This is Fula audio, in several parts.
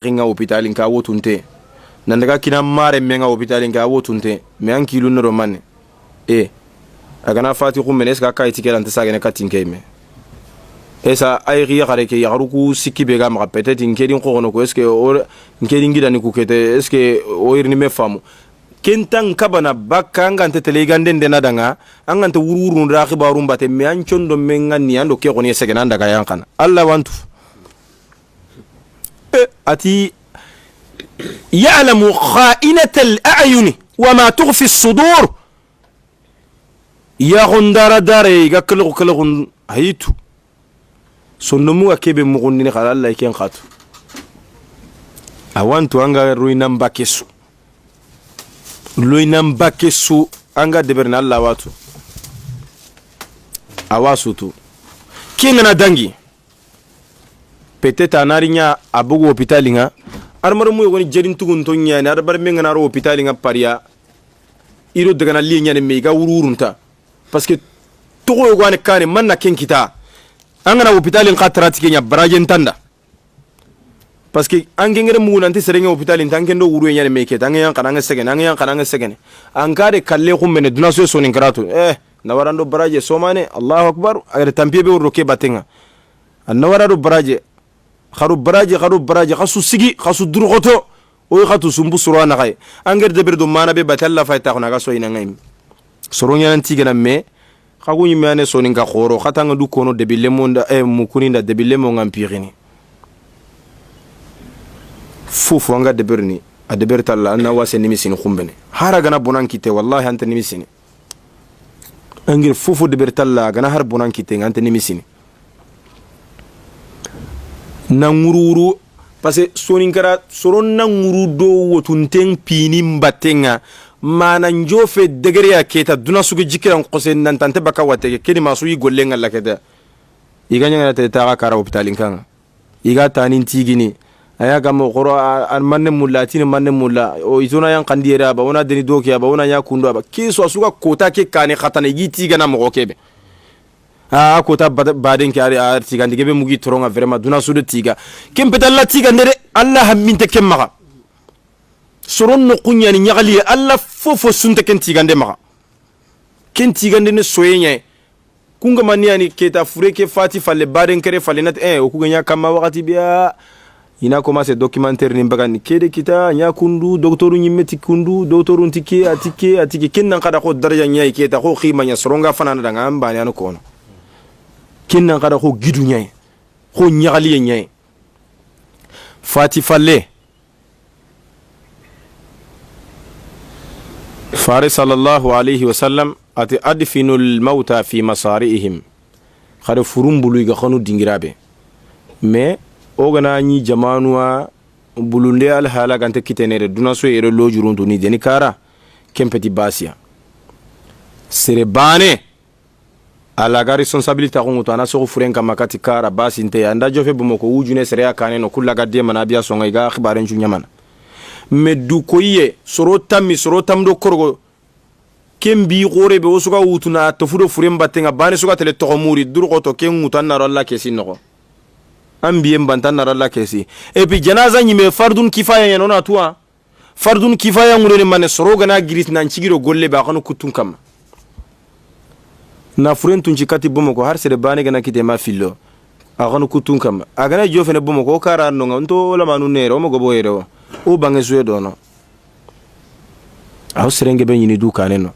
ringa hospitalin ka wotunte nan daga kina mare menga hospitalin ka wotunte me an kilu no romane agana fati ko menes ka kai tikela ntasa gene katinke me esa ay riya kare ke yaruku sikki be ga ma peut-être ngedin ko no ko est-ce que ngedin gidani ku kete est-ce que o irni me famu kentan kabana bakka ngante tele ganden de nadanga angante wururun ra khibarum bate me an chondo menga ni ando ke ko ni segena ndaga yankana Allah wantu ati ya'lamu kha'inatal a'yun wa ma tukhfi as-sudur ya gondara dare ga kulu hayitu sonnomu akebe mugundi ni khala Allah ken khatu awantu anga ruinam bakesu luinam bakesu anga deberna Allah watu awasutu kingana dangi peut-être anarinya abugo hopitalinga armaru mu yoni jedin tugun tonya ne arbar menga naro hopitalinga paria iro daga na linya ne mega wururunta parce que togo yogane kane manna kenkita angana hopitalin qatrati kenya barajen tanda parce que angengere mu nanti serenge hopitalin tankendo wuru nya ne meke tangen kananga segen angare kalle kumbene dunaso sonin karatu na warando baraje somane Allahu akbar agare tampibe wurroke batenga annawarado baraje kharu baraje khasu sigi khasu durgoto o khatu sumbu surana khay anger de berdo mana be batalla fayta khona ga so ina ngay soronya nan tigana me khagu nyime ane so ninga khoro khatanga du kono de bilemonda mukuninda de bilemo ngampirini fufu anga de berni a de bertalla na wase nimisini khumbene hara gana bonan kite wallahi anta nimisini angir fufu de bertalla gana har bonan kite anta nimisini nangururu parce que soninkara soron nanguru do wotunten pini mbatenga mana njofe degere ya keta duna sugi jikiran qose nantante baka watege keni masu yi gollenga lakeda iganya na teta kara hospitalin kan iga tanin tigini aya gamo qoro manne mulatini manne mulla o izona yan qandira ba ona deni dokiya ba ona ya kundo ba kiso asuga kota ke kane khatana yiti gana mo kebe kota baden ki ari tigandi gebe mugi toronga vraiment duna sude tiga kempeta la tiga ndere Allah hamminte kemma soron no kunya ni nyagali Allah fofo sunte ken tigande ma ken tigande ne soyenye kunga maniani keta fureke fati falle baden kere falle nat o kuganya kama wakati biya ina commencé documentaire ni mbagani kede kita nya kundu doktoru nyimeti kundu doktoru ntike atike kennan kada ko daraja nyai keta ko khima nya soronga fanana danga ambani an kono kinnan kada ko gidu nyai ko nyagali nyai fati falle fare sallallahu alayhi wa sallam ati adfinul mauta fi masari'ihim khare furumbulu ga khanu dingirabe mais ogana ni jamanuwa bulunde al hala gante kitenere duna so ere lojuruntu ni deni kara kempeti basia serebane ala ga responsabilité ko nguto ana so furenka makati kara basinte anda jofe bumoko wujune sere akane no kullaga de manabia so ngai ga khibaren ju nyamana meddu koye soro tamdo korgo kembi gore be osuga wutuna to fudo furem batenga bane suga tele to muri durgo to ken ngutanna ralla kesi no ambiye mbantanna ralla kesi e puis janaza nyime fardun kifaya yanona tuwa fardun kifaya ngure mane soro gana giris nan cigiro golle ba kanu kutun kam na furentun cikati bomoko har sere bane gana kite ma fillo akanu kutun kam agana jofene bomoko kara no ngonto la manu nero mo gobo yero o bange suwe dono aw serenge be nyini du kaneno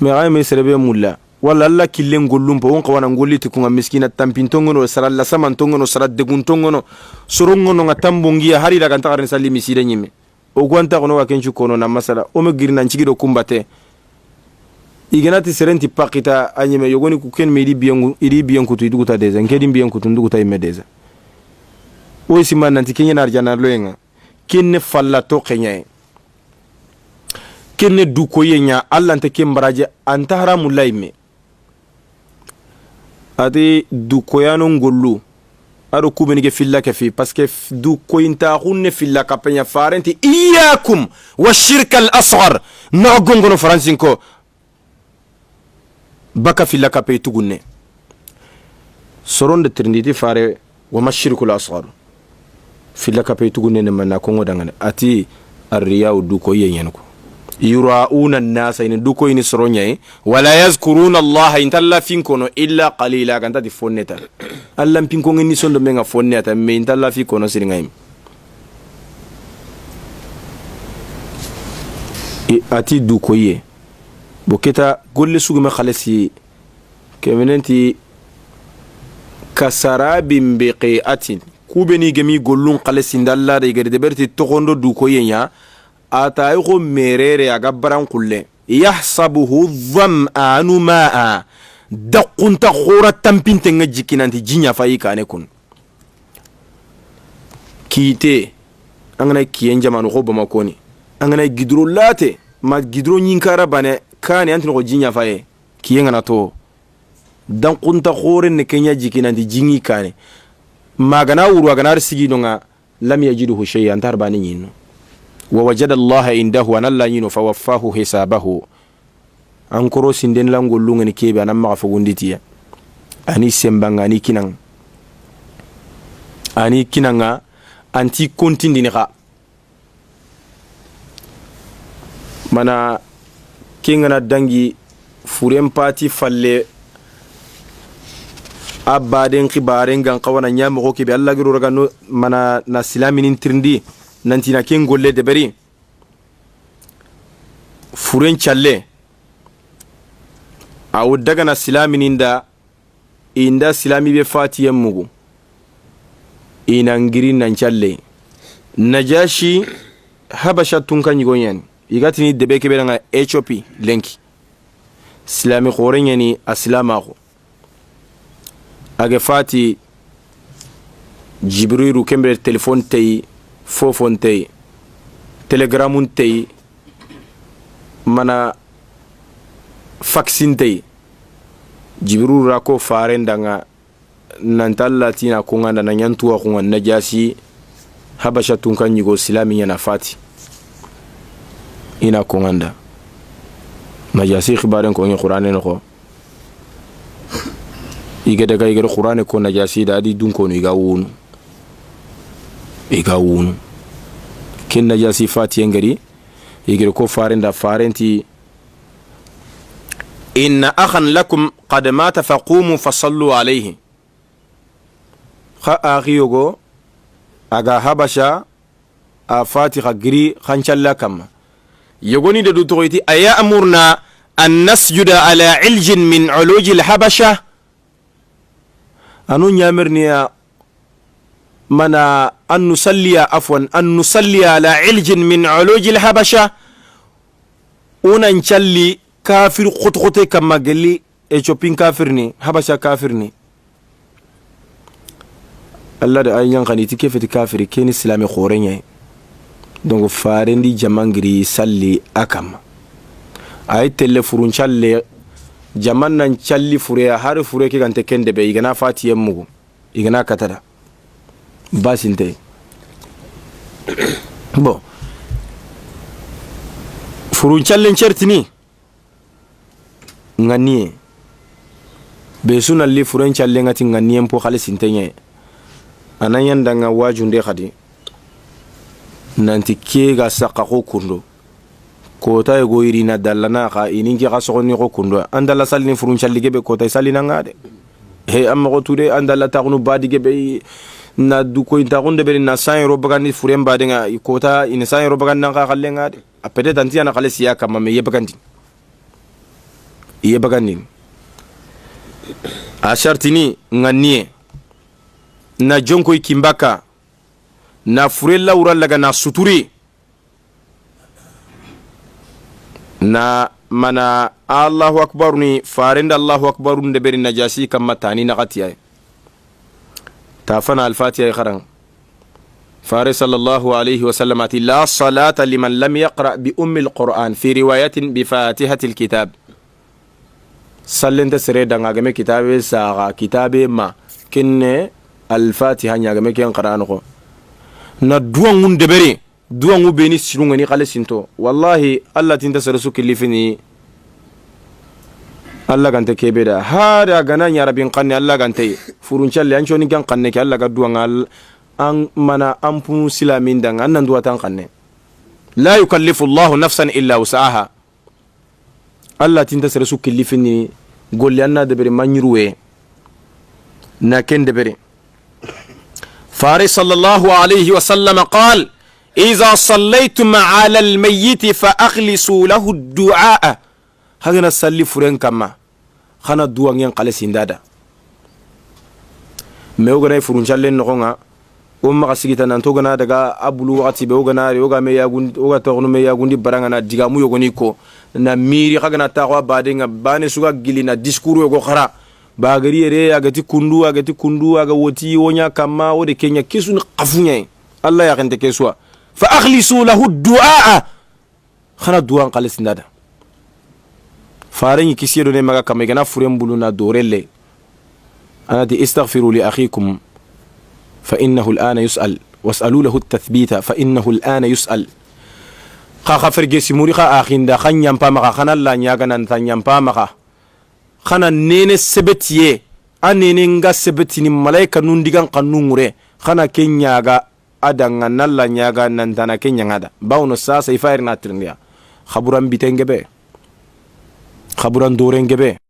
me ay me serebe mulla wala alla killen gollumpo won qawana ngolliti kunga miskina tampintongono saralla samantongono sarad deguntongono sorongono ngatambongiya hari daga ntakarni salli miside nyime o gwanta kono wa kenchu kono na masala o me girna nchigido kumbate igenati serenti pakita anyime yogoni ku ken me iri biyen kutu iduguta deza ngedi biyen kutu nduguta imedeza o sima nanti kenya narjana loyenga kenne falla to kenya kenne du ko yenya Allah ante kembaraje anta haramu layme ade du ko yano ngollu ado kubeni ge filla ke fi parce que du ko inta khunne filla ka penya farenti iyakum wa shirka al asghar na gongono francinko baka filla ka pe tugunne soron de trinité fare wa mashirku al asghar filla kapay tugune ne manna kongo dangane ati arriyau du ko yenyen ko yurauna an-nasa in du ko ini soronya wala yazkuruna Allah in talla fin kono illa qalila kan tadi fonneta Allah pin ko ngini sondo menga fonneta me in talla fi kono siringay ati du ko ye boketa golle suguma khalasi kemenenti kasarabin biqi'atin kubeni gemi gollun khalasi ndalla de gerde berti tokondo du ko yenya ata ko merere aga baran kulle yahsabuhu dham'anu ma'a daqunta khura tampinte ngajikinanti jinya fayi kane kun kite angana kiyen jamanu ko bama koni angana gidro late ma gidro nyinkara bane kane antin ko jinya faye kiyen ngana to daqunta khore ne kenya jikinanti jingi kane magana wuru agana sigi nonga lam yajiduhu shay'an tarbani nyino ووجد الله عنده أن الله ينو فوفاه حسابه أنكرو سندن لانغو لونغن كيبي أنا ما فغنديتيا أني سمبان أني كنان أنتي كونتين دينغا مانا كينغنا دانجي فورين باتي فالي أبادين خبارين غان قوانا نيامو كيبي الله غيرو رغانو مانا ناسلامين ترندي nantina ken golle de bari furen challe awu daga na silamin inda silami be fatiyan mugu ina ngiri nan challe najashi habasha tunkan yigonyan igatini debe ke beranga Ethiopia lenki silami khoren yani aslama ko age fati jibrilu kembe telefon tay fofon tey telegramun tey mana faxin tey jibril rako farendanga nantalla tina kunganda na nyantuwa kunga najasi habasha tunkan yigo silami yana fati ina kunganda najasi khibaren ko ngi qur'ane no ko igede ga igede qur'ane ko najasi dadi dun ko no igawunu ken najasi fati ngari igere ko farenda farenti inna akhan lakum qad mata faqumu fasallu alayhi kha aghiyogo aga habasha a fatiha giri khanchalla kam yogoni de du toyti aya amurna an nasjuda ala iljin min uluji al habasha anu nyamerniya mana أن نصلي على علج من علوج الحبشة وننشلي كافر خطخطي كما قال لي إيشوبين كافرني حبشة كافرني الله ده أيان غنيتي كيف تكافري كين إسلامي خوريني دونك فارندي جمانغري سالي أكم أي تلفرون شالي جمان نشالي فريا هاري فريا كي كانت كنده بي إغنا فاتي يمو إغنا كتدا basinte bon furun challen certini ngani be suna li furun challen ngati ngani po khalisintenye anan yanda nga wajunde khadi nanti ke ga saqa ko kundo ko tay go irina dallana ka ininki ga sogoni ko kundo andala salni furun challige be ko tay salina ngade he amma ko tude andala taqnu badige be na du ko inta gonde be na 100 euro bagandi furem badenga kota ina 100 euro baganda ka khallenga de apede tanti ana khalesi ya kama me yebagandi a shartini nganie na jonko ikimbaka na furella urallaga na suturi na mana Allahu akbar ni farenda Allahu akbar nde beri najasi kama tani nagatiya تافنا الفاتحة خرن فارس صلى الله عليه وسلم لا صلاة لمن لم يقرأ بأم القرآن في رواية بفاتحة الكتاب صلنت سريدا نغمي كتاب ساغا كتاب ما كن الفاتحة نغمي كن قرآنه ندوان مندبري دوان مبيني سنونغني قال سنتو والله الله تنتسرسو كلفني Allah gante kebeda hada gana nyara bin qanni Allah gante furun challe ancho ni kan qanne ke Allah gaddu ngal an mana ampun silamin dan annan duwatan kanne la yukallifu Allahu nafsan illa wusaha Allah tinta sere su killifini golli anna debere manyruwe na ken debere fari sallallahu alayhi wa sallam qala إذا صليتم على الميت فأخلصوا له الدعاء هذا نصلي فرين كما خنا الدعاء ينقل سندادا ميوغنا فرنشالين نغونا قسيتا نانتوغنا دغا أبلو وقتي بيوغنا ريوغا مياغون وغا تغنو مياغون دي براغنا ديغامو يوغنيكو na miri khagana tawa badenga bane suga gilina diskuru go khara bagari re agati kundu aga woti wonya kama wode kenya kisun qafunya Allah ya kente keswa fa akhlisu lahu du'a khana du'a qalis ndada farenyi kisido ne maga kama gana furembulu na dorelle anati istaghfiru li akhikum fa innahu al'ana yus'al was'alu lahu at-tathbita fa innahu al'ana yus'al kha fergesi muri kha akhinda khanyam pa maka khana la nyaga nan tanyam pa maka khana nene sebetiye anene nga sebetini malaika nundigan kanungure khana kenyaga adanga nalla nyaga nan tana kenyangada bawno sasa ifair na trindia khaburan bitengebe khaburan dorengebe